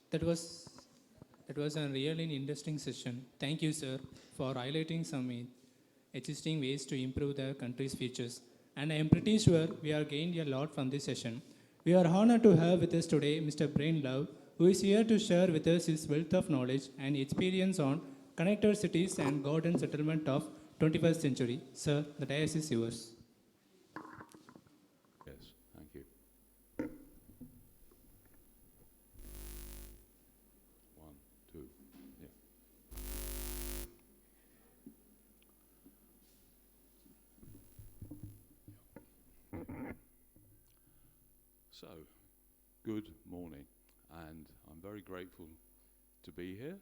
That was that was a really interesting session. Thank you, sir, for highlighting some existing ways to improve the country's futures. And I am pretty sure we are gained a lot from this session. We are honored to have with us today Mr. Brain Love, who is here to share with us his wealth of knowledge and experience on connected cities and garden settlement of 21st century. Sir, the dais is yours. Yes, thank you. One, two, yeah. So, good morning, and I'm very grateful to be here,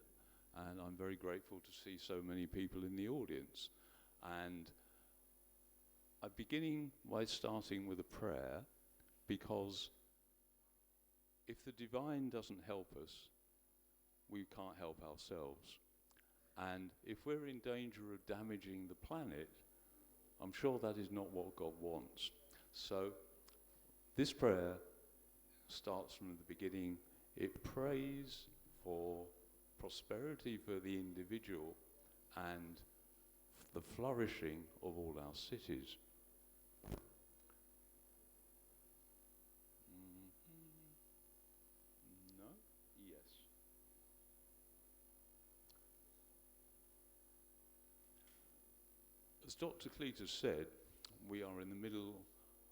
and I'm very grateful to see so many people in the audience. And I'm beginning by starting with a prayer, because if the divine doesn't help us, we can't help ourselves. And if we're in danger of damaging the planet, I'm sure that is not what God wants. So this prayer starts from the beginning. It prays for prosperity for the individual and the flourishing of all our cities. No? Yes. As Dr. Cletus said, we are in the middle,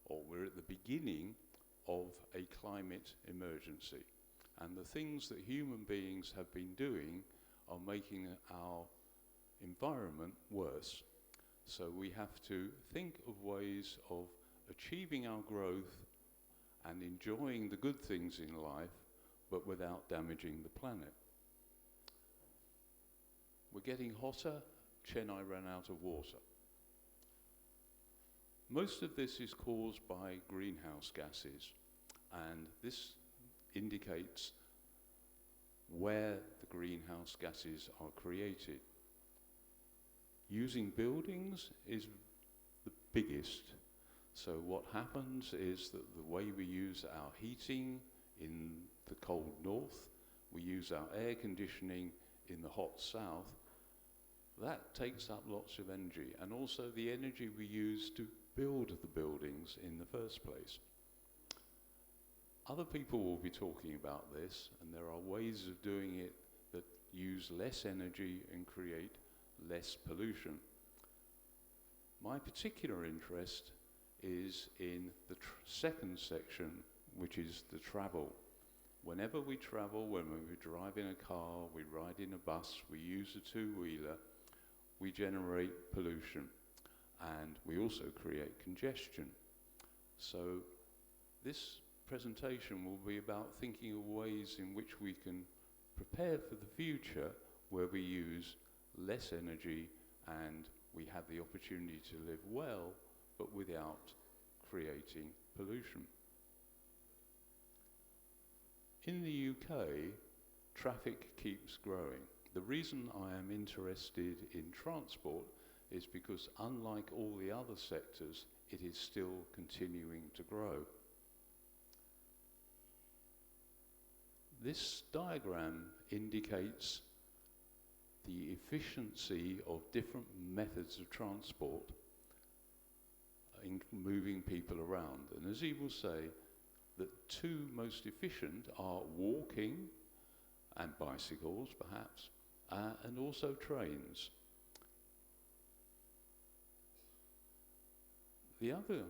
or we're at the beginning of a climate emergency. And the things that human beings have been doing are making our environment worse. So we have to think of ways of achieving our growth and enjoying the good things in life, but without damaging the planet. We're getting hotter. Chennai ran out of water. Most of this is caused by greenhouse gases, and this indicates where the greenhouse gases are created. Using buildings is the biggest. So what happens is that the way we use our heating in the cold north, we use our air conditioning in the hot south, that takes up lots of energy, and also the energy we use to build the buildings in the first place. Other people will be talking about this, and there are ways of doing it that use less energy and create less pollution. My particular interest is in the second section, which is the travel. Whenever we travel, when we drive in a car, we ride in a bus, we use a two-wheeler, we generate pollution, and we also create congestion. So this presentation will be about thinking of ways in which we can prepare for the future, where we use less energy and we have the opportunity to live well, but without creating pollution. In the UK, traffic keeps growing. The reason I am interested in transport is because, unlike all the other sectors, it is still continuing to grow. This diagram indicates the efficiency of different methods of transport in moving people around. And as he will say, the two most efficient are walking and bicycles, perhaps, and also trains. The other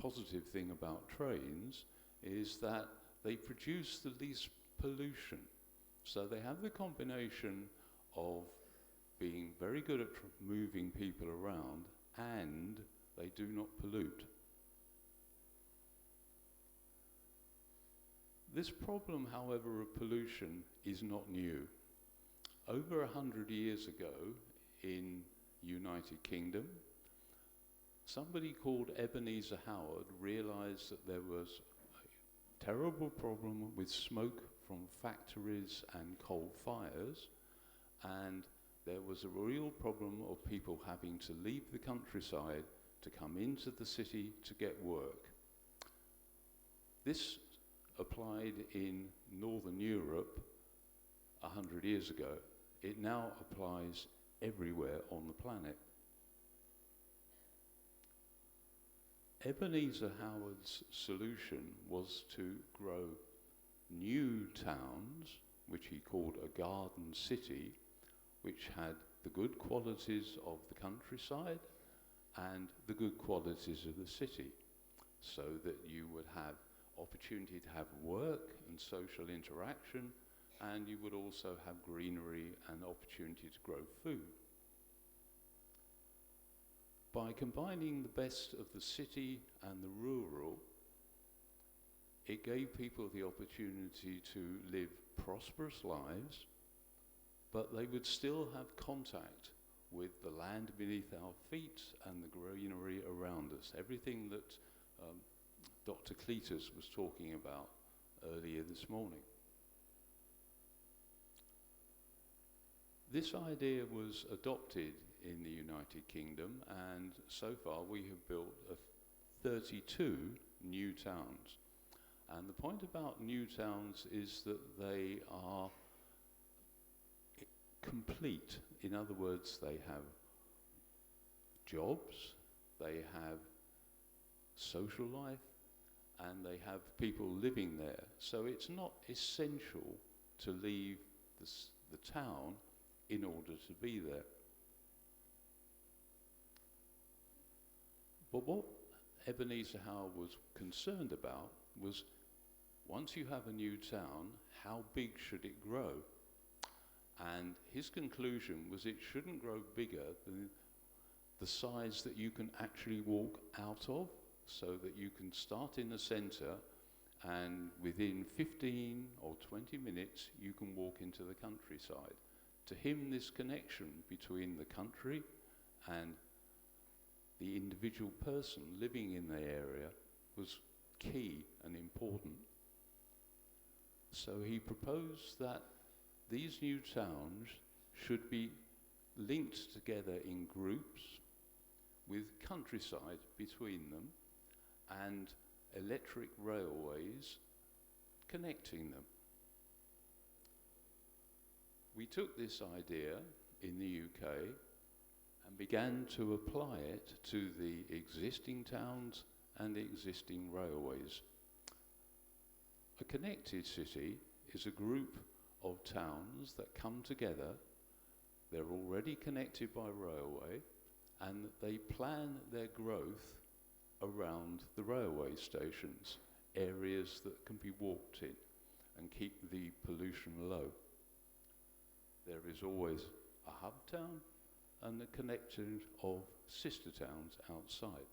positive thing about trains is that they produce the least pollution. So they have the combination of being very good at moving people around, and they do not pollute. This problem, however, of pollution is not new. Over 100 years ago, in United Kingdom, somebody called Ebenezer Howard realized that there was a terrible problem with smoke from factories and coal fires, and there was a real problem of people having to leave the countryside to come into the city to get work. This applied in Northern Europe 100 years ago, it now applies everywhere on the planet. Ebenezer Howard's solution was to grow new towns, which he called a garden city, which had the good qualities of the countryside and the good qualities of the city, so that you would have opportunity to have work and social interaction, and you would also have greenery and opportunity to grow food. By combining the best of the city and the rural, it gave people the opportunity to live prosperous lives, but they would still have contact with the land beneath our feet and the greenery around us. Everything that Dr. Cletus was talking about earlier this morning. This idea was adopted in the United Kingdom, and so far we have built 32 new towns. And the point about new towns is that they are complete. In other words, they have jobs, they have social life, and they have people living there. So it's not essential to leave the town in order to be there. But what Ebenezer Howard was concerned about was, once you have a new town, how big should it grow? And his conclusion was it shouldn't grow bigger than the size that you can actually walk out of, so that you can start in the centre and within 15 or 20 minutes you can walk into the countryside. To him, this connection between the country and the individual person living in the area was key and important. So he proposed that these new towns should be linked together in groups with countryside between them and electric railways connecting them. We took this idea in the UK and began to apply it to the existing towns and the existing railways. A connected city is a group of towns that come together, they're already connected by railway, and they plan their growth around the railway stations, areas that can be walked in and keep the pollution low. There is always a hub town and the connection of sister towns outside.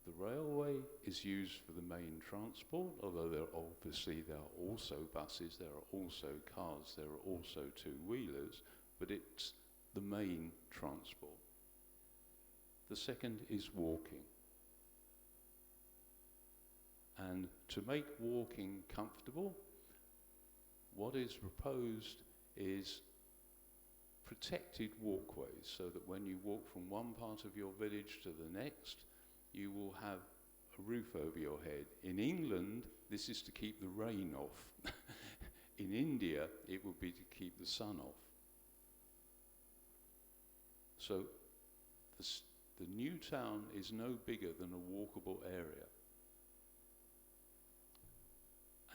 The railway is used for the main transport, although there are also buses, there are also cars, there are also two-wheelers, but it's the main transport. The second is walking. And to make walking comfortable, what is proposed is protected walkways, so that when you walk from one part of your village to the next, you will have a roof over your head. In England, this is to keep the rain off. In India, it would be to keep the sun off. So the new town is no bigger than a walkable area.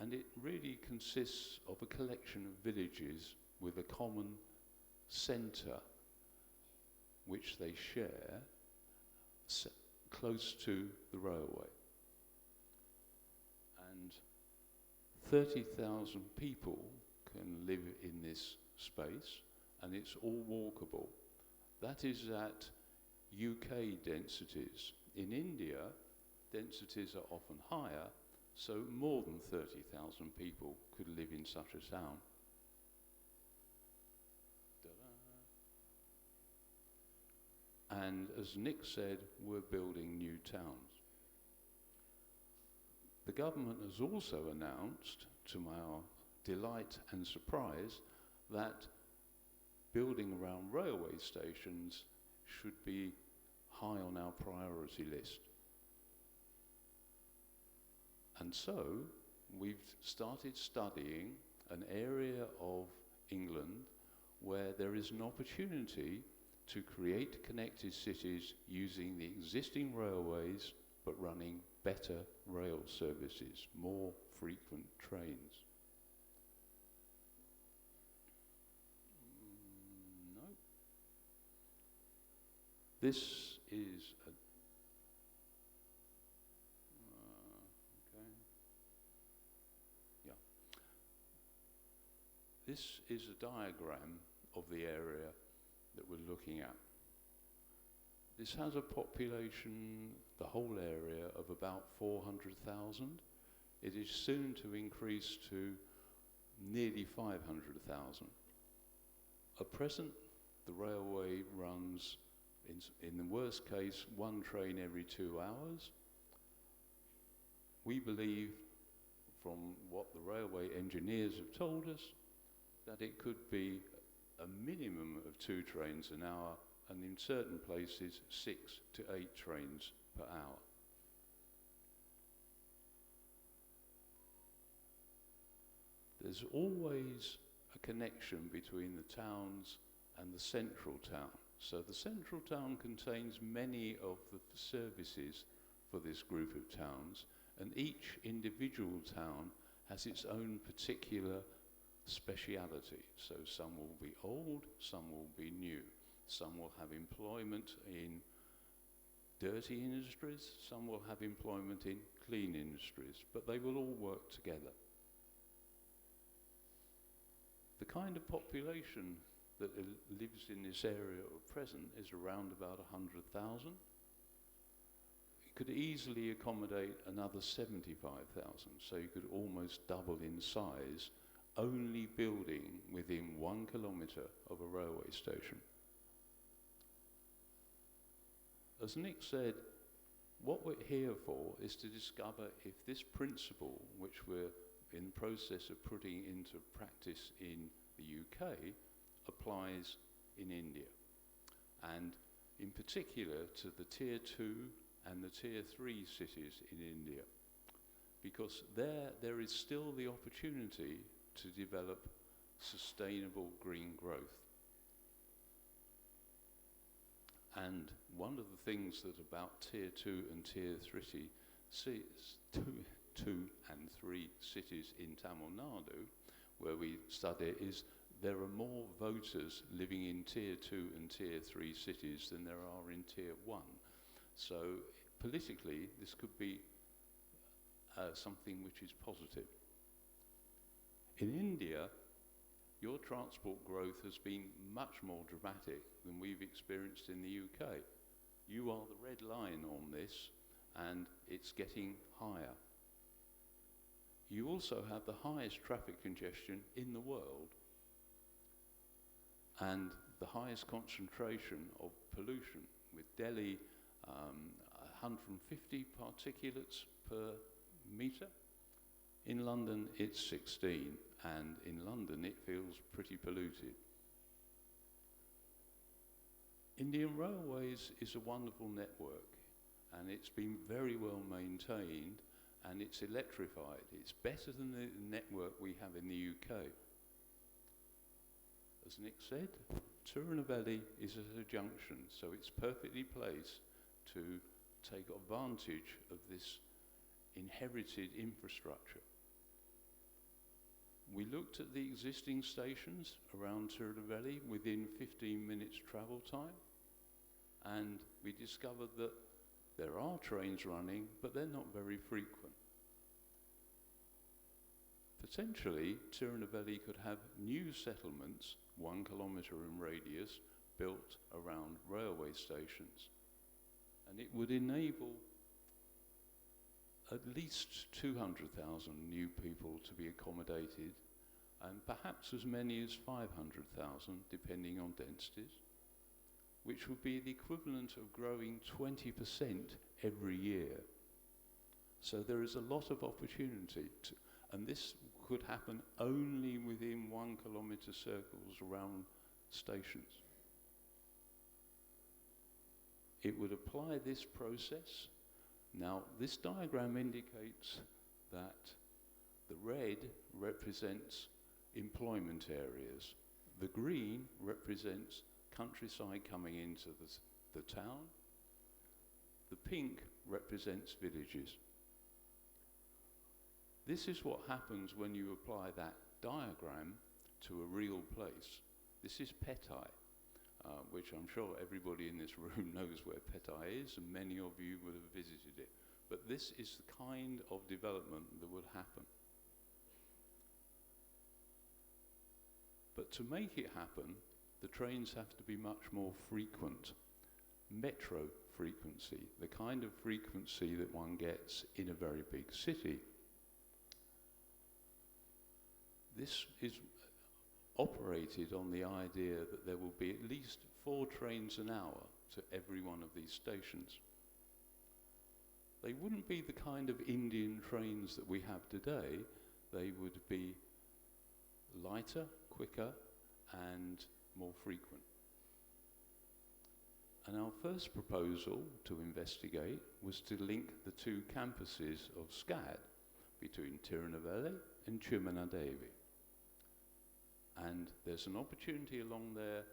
And it really consists of a collection of villages with a common centre which they share close to the railway. And 30,000 people can live in this space, and it's all walkable. That is at UK densities. In India, densities are often higher, so more than 30,000 people could live in such a town. And as Nick said, we're building new towns. The government has also announced, to our delight and surprise, that building around railway stations should be high on our priority list. And so, we've started studying an area of England where there is an opportunity to create connected cities using the existing railways but running better rail services, more frequent trains. No. This is a This is a diagram of the area that we're looking at. This has a population, the whole area, of about 400,000. It is soon to increase to nearly 500,000. At present, the railway runs, in the worst case, one train every 2 hours. We believe, from what the railway engineers have told us, that it could be a minimum of 2 trains an hour, and in certain places 6 to 8 trains per hour. There's always a connection between the towns and the central town. So the central town contains many of the services for this group of towns, and each individual town has its own particular speciality. So some will be old, some will be new. Some will have employment in dirty industries, some will have employment in clean industries, but they will all work together. The kind of population that lives in this area at present is around about 100,000. It could easily accommodate another 75,000, so you could almost double in size, only building within 1 kilometre of a railway station. As Nick said, what we're here for is to discover if this principle, which we're in the process of putting into practice in the UK, applies in India, and in particular to the Tier 2 and the Tier 3 cities in India, because there is still the opportunity to develop sustainable green growth. And one of the things that about Tier 2 and Tier 3 and 3 cities in Tamil Nadu, where we study, is there are more voters living in Tier 2 and Tier 3 cities than there are in Tier 1. So politically, this could be something which is positive. In India, your transport growth has been much more dramatic than we've experienced in the UK. You are the red line on this, and it's getting higher. You also have the highest traffic congestion in the world, and the highest concentration of pollution, with Delhi 150 particulates per metre. In London it's 16, and in London it feels pretty polluted. Indian Railways is a wonderful network, and it's been very well maintained, and it's electrified. It's better than the network we have in the UK. As Nick said, Tirunelveli is at a junction, so it's perfectly placed to take advantage of this inherited infrastructure. We looked at the existing stations around Tirunelveli within 15 minutes travel time, and we discovered that there are trains running, but they're not very frequent. Potentially, Tirunelveli could have new settlements, 1 kilometre in radius, built around railway stations. And it would enable at least 200,000 new people to be accommodated, and perhaps as many as 500,000, depending on densities, which would be the equivalent of growing 20% every year. So there is a lot of opportunity, and this could happen only within 1 kilometre circles around stations. It would apply this process. Now, this diagram indicates that red represents employment areas. The green represents countryside coming into the town. The pink represents villages. This is what happens when you apply that diagram to a real place. This is Petai, which I'm sure everybody in this room knows where Petai is, and many of you would have visited it. But this is the kind of development that would happen. But to make it happen, the trains have to be much more frequent. Metro frequency, the kind of frequency that one gets in a very big city. This is operated on the idea that there will be at least 4 trains an hour to every one of these stations. They wouldn't be the kind of Indian trains that we have today. They would be lighter, quicker, and more frequent. And our first proposal to investigate was to link the 2 campuses of SCAD between Tirunelveli and Chimanadevi. And there's an opportunity along there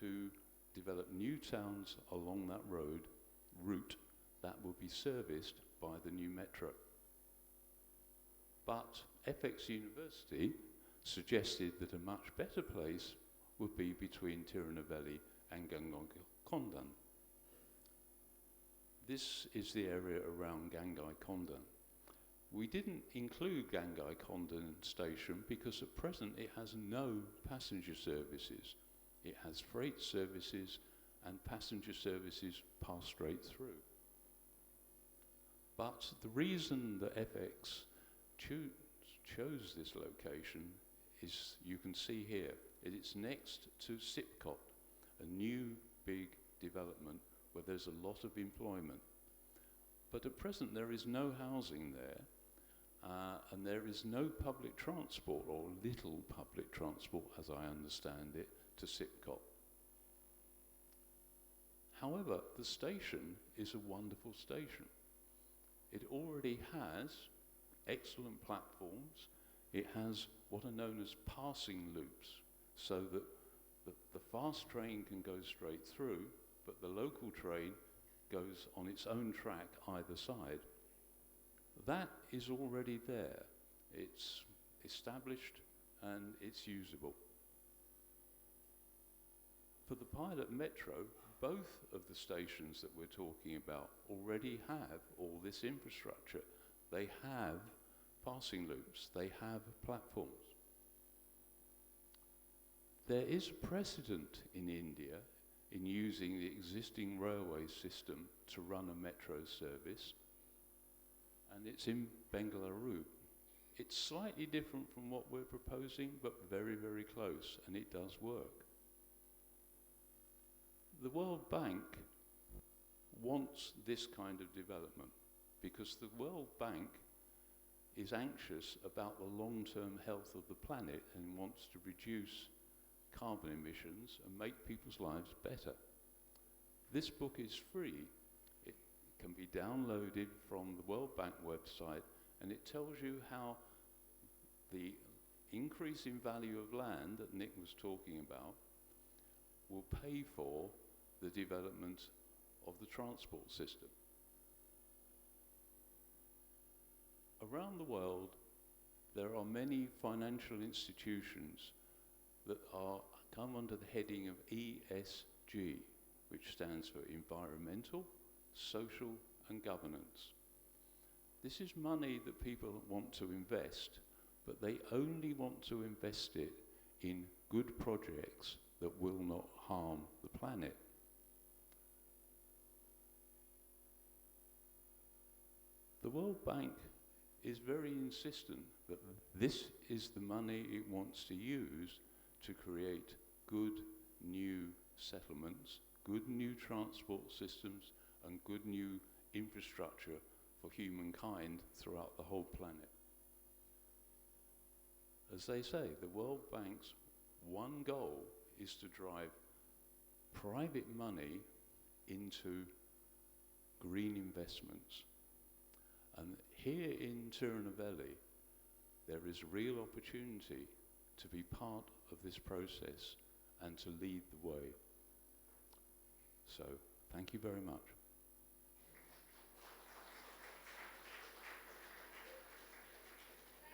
to develop new towns along that route that will be serviced by the new metro. But FX University suggested that a much better place would be between Tirunelveli and Gangaikondan. This is the area around Gangaikondan. We didn't include Gangaikondan station because at present it has no passenger services. It has freight services and passenger services pass straight through. But the reason that FX chose this location is, you can see here, it's next to Sipcot, a new big development where there's a lot of employment. But at present there is no housing there, and there is no public transport, or little public transport as I understand it, to Sipcot. However, the station is a wonderful station. It already has excellent platforms. It has what are known as passing loops, so that the fast train can go straight through, but the local train goes on its own track either side. That is already there. It's established and it's usable. For the pilot metro, both of the stations that we're talking about already have all this infrastructure. They have passing loops, they have platforms. There is precedent in India in using the existing railway system to run a metro service, and it's in Bengaluru. It's slightly different from what we're proposing, but very, very close, and it does work. The World Bank wants this kind of development because the World Bank is anxious about the long-term health of the planet and wants to reduce carbon emissions and make people's lives better. This book is free. It can be downloaded from the World Bank website, and it tells you how the increase in value of land that Nick was talking about will pay for the development of the transport system. Around the world, there are many financial institutions that come under the heading of ESG, which stands for environmental, social, and governance. This is money that people want to invest, but they only want to invest it in good projects that will not harm the planet. The World Bank is very insistent that this is the money it wants to use to create good new settlements, good new transport systems, and good new infrastructure for humankind throughout the whole planet. As they say, the World Bank's one goal is to drive private money into green investments. And here in Tirunelveli, there is real opportunity to be part of this process and to lead the way. So, thank you very much.